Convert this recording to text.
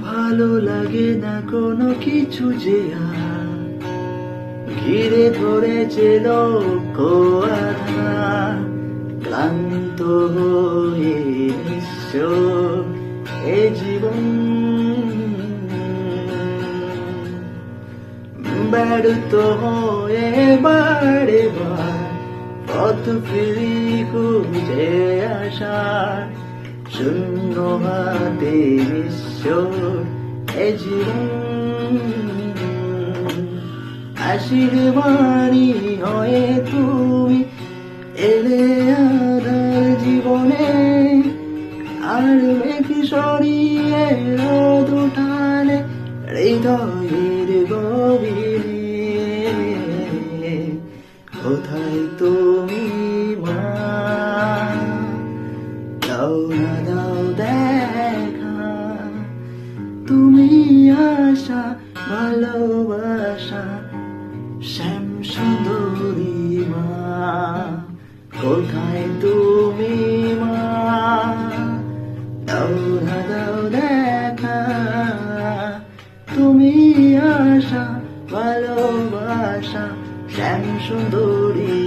ভালো লাগে না কোনো কিছু যে আর ঘিরে ধরেছে লোক আধার, ক্লান্ত হয়ে নিঃস্ব এ জীবন, ব্যর্থ হয়ে বারে বার পথ ফিরি খুঁজে আসা, শূন্য হাতে নিঃস্ব এ জীবন। হাসির বাণী হয়ে তুমি এলে আধার জীবনে, আর মেঘ সরিয়ে রোদ উঠালে হৃদয়ের গভীরে। কোথায় তুমি মা, দাও না দাও দেখা, তুমি আশা ভালোবাসা শ্যাম সুন্দরী মা। কোথায় তুমি মা, দাও না দাও দেখা, তুমি আশা ভালোবাসা শ্যাম সুন্দরী।